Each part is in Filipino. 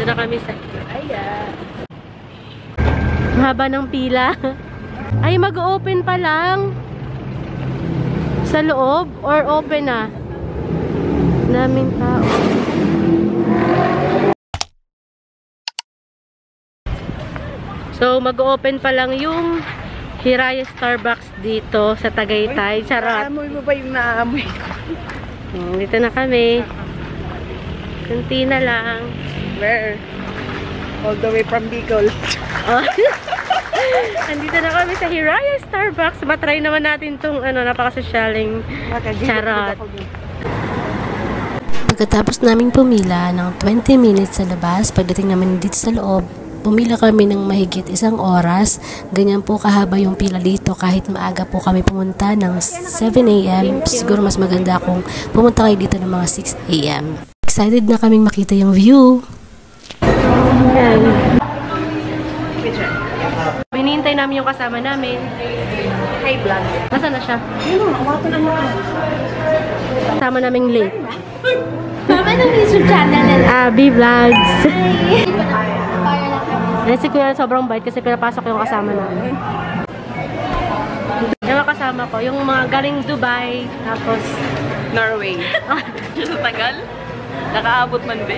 na kami sa Ayan. Mahaba ng pila. Ay, mag-open pa lang. Sa loob or open na? Daming tao. So, mag-open pa lang yung Hiraya Starbucks dito sa Tagaytay. Charot. Naamoy mo ba yung naamoy ko? Dito na kami. Kunti na lang. Where? All the way from Bicol. Oh. Andito na kami sa Hiraya Starbucks. Matry naman natin tong napakasosyaling charot. Pagkatapos naming pumila ng 20 minutes sa labas, pagdating naman dito sa loob, pumila kami ng mahigit 1 oras. Ganyan po kahaba yung pila dito kahit maaga po kami pumunta ng 7 AM. Siguro mas maganda kung pumunta kayo dito ng mga 6 AM. Excited na kaming makita yung view. Ayan. Hinihintay namin yung kasama namin. Hey, vlog. Nasaan na siya? Yun, umata na naman. Kasama naming late. Mama ng YouTube channel nila. Abby Vlogs. Si Kuya sobrang bait kasi pinapasok yung kasama namin. Yung kasama ko, yung mga galing Dubai, tapos Norway. Sa tagal? Nakaabot man ba?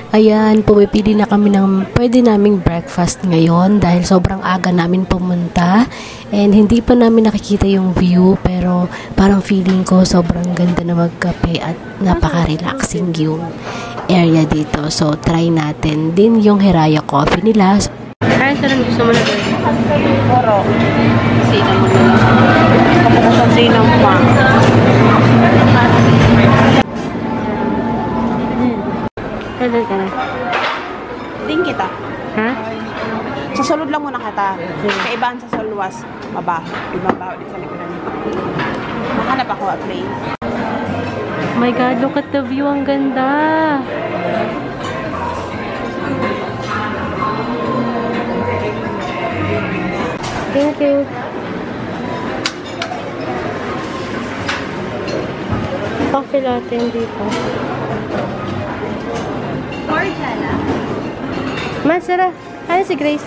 Ayan, pumipili na kami ng pwede naming breakfast ngayon dahil sobrang aga namin pumunta and hindi pa namin nakikita yung view pero parang feeling ko sobrang ganda na magkape at napaka-relaxing yung area dito. So, try natin din yung Hiraya coffee nila. Ay, saan gusto mo na doon? Puro. Sinang mo na. Kapag sa sinang pa. Saan ka na? Ting kita. Ha? Sa sulod lang muna kita. Kaibaan sa sulwas. Mabaho. Ibabaho din sa likuran. Mahanap ako at play. Oh my God, look at the view. Ang ganda. Thank you. Coffee latte dito. Masara. Ano si Grace?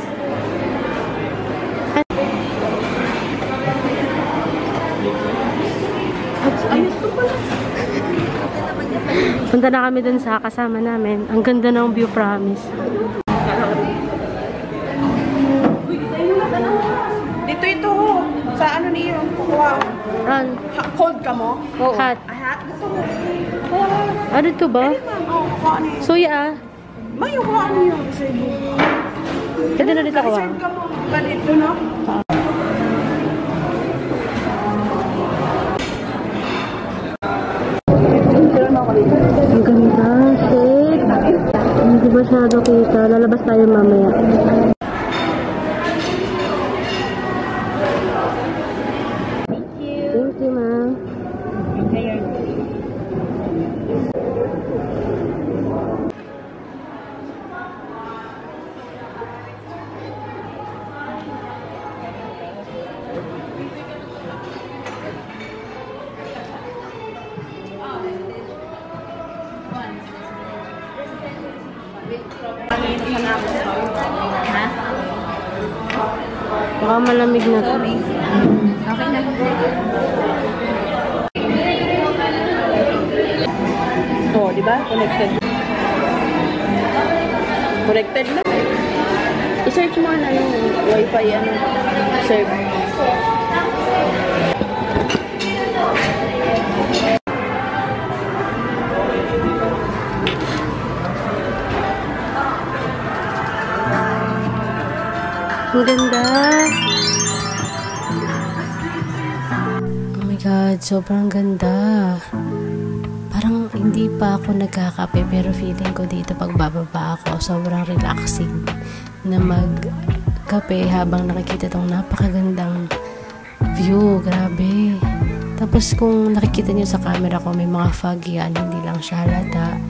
Punta na kami dun sa kasama namin. Ang ganda ng view, promise. Dito. Sa ano niyo? Kukuha. Cold ka mo? Oo. Hot. Hot? Gusto mo? Ano ito ba? Oo, kuha niyo. Suya May kuha niyo. Pwede na dito ako. Reserve ka mo ba dito, no? Ang ganda, shit. Hindi masyado kita. Lalabas tayo mamaya. Thank you, ma'am. Ha? Baka malamig na to. Okay na. Oh, di ba? Connected. Connected na. I-search mo na yung wifi serve. Ang ganda. Oh my God, sobrang ganda. Parang hindi pa ako nagkakape pero feeling ko dito pagbababa ako, sobrang relaxing na magkape habang nakikita tong napakagandang view. Grabe. Tapos kung nakikita niyo sa camera ko, may mga fog yan, hindi lang siya halata.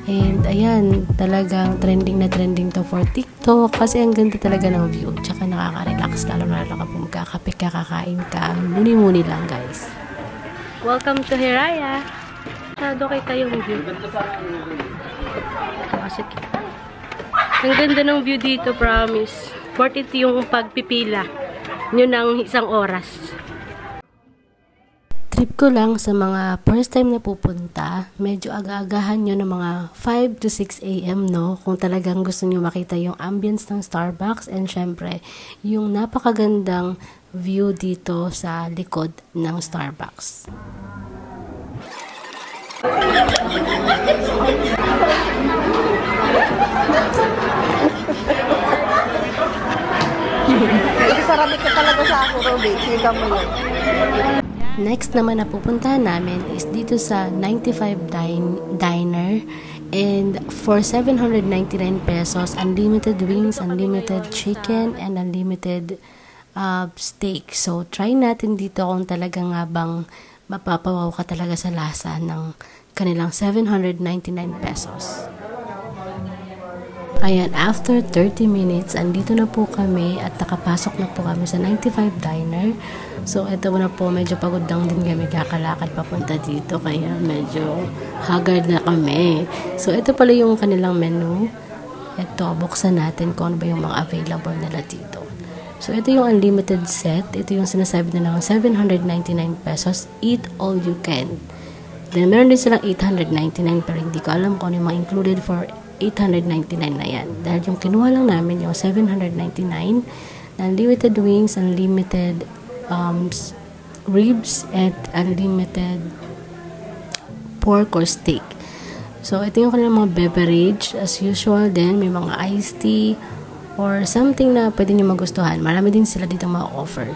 And ayan, talagang trending na trending to for TikTok kasi ang ganda talaga ng view. Tsaka nakaka-relax lalo na kapag magkakape ka, kakain ka. Muni-muni lang, guys. Welcome to Hiraya. masyado kita yung view. Ang ganda ng view dito, promise. Worth it yung pagpipila nyo ng isang oras. Trip ko lang sa mga first time na pupunta, medyo aga-agahan nyo ng mga 5 to 6 a.m. no, kung talagang gusto nyo makita yung ambience ng Starbucks and syempre, yung napakagandang view dito sa likod ng Starbucks. Sarami ka talaga sa ako, Ruby. Kita mo yun. Next naman na pupuntahan namin is dito sa 95 Diner, and for 799 pesos, unlimited wings, unlimited chicken, and unlimited steak. So, try natin dito kung talaga nga bang mapapawaw ka talaga sa lasa ng kanilang 799 pesos. Ayan, after 30 minutes, andito na po kami at nakapasok na po kami sa 95 Diner. So, ito na po, medyo pagod lang din kami kakalakad papunta dito, kaya medyo haggard na kami. So, ito pala yung kanilang menu. Ito, buksan natin kung ano ba yung mga available nila dito. So, ito yung unlimited set. Ito yung sinasabi na ng 799 pesos, eat all you can. Then, meron din silang 899, pero hindi ko alam kung ano yung mga included for 899 na yan. Dahil yung kinuha lang namin yung 799, unlimited wings, unlimited ribs, at unlimited pork or steak. So, ito yung kanilang mga beverage. As usual din, may mga iced tea or something na pwede nyo magustuhan. Marami din sila dito ma-offer.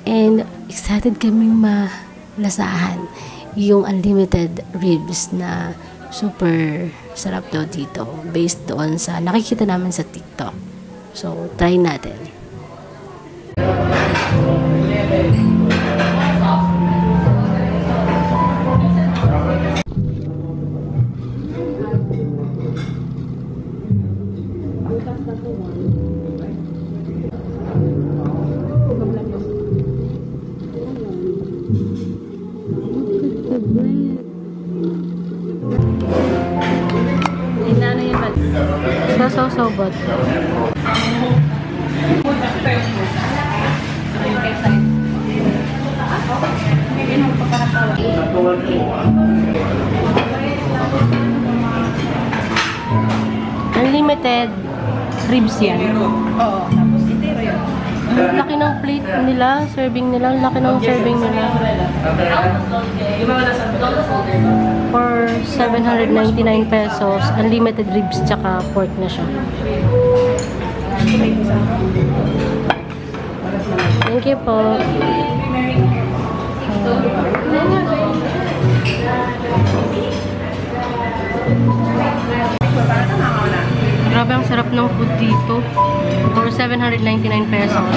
And excited kaming malasahan yung unlimited ribs na super sarap daw dito based doon sa nakikita namin sa TikTok. So, try natin. Sobot. Unlimited ribs yan. Oo. Tapos itero yun. Laki ng plate nila, serving nila, laki ng serving nila. For 799 pesos, unlimited ribs tsaka pork na siya. Thank you po. Grabe ang sarap ng food dito. For 799 pesos.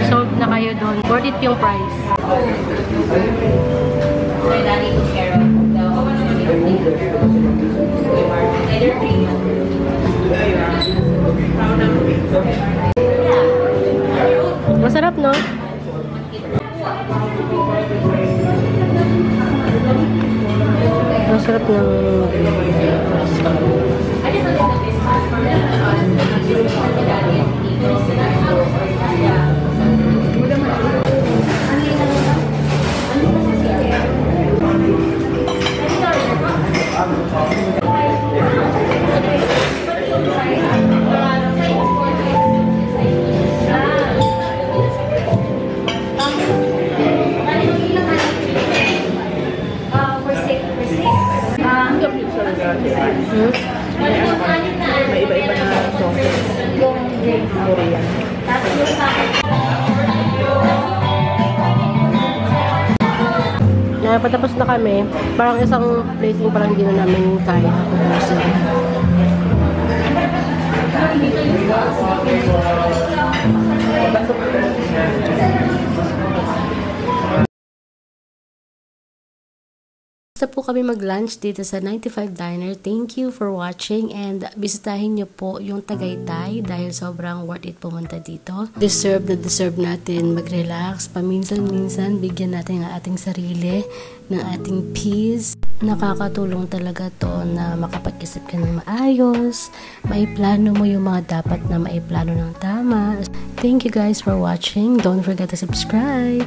Sold na kayo doon. Worth it yung price. Masarap, no? Masarap ng may iba-iba na chocolate. Korean. Patapos na kami. Parang isang plating parang hindi na namin kaya. Basta po kami mag-lunch dito sa 95 Diner. Thank you for watching and bisitahin nyo po yung Tagaytay dahil sobrang worth it pumunta dito. Deserve natin mag-relax. Paminsan-minsan, bigyan natin ang ating sarili ng ating peace. Nakakatulong talaga to na makapag-isip ka ng maayos, maiplano mo yung mga dapat na maiplano ng tama. Thank you guys for watching. Don't forget to subscribe.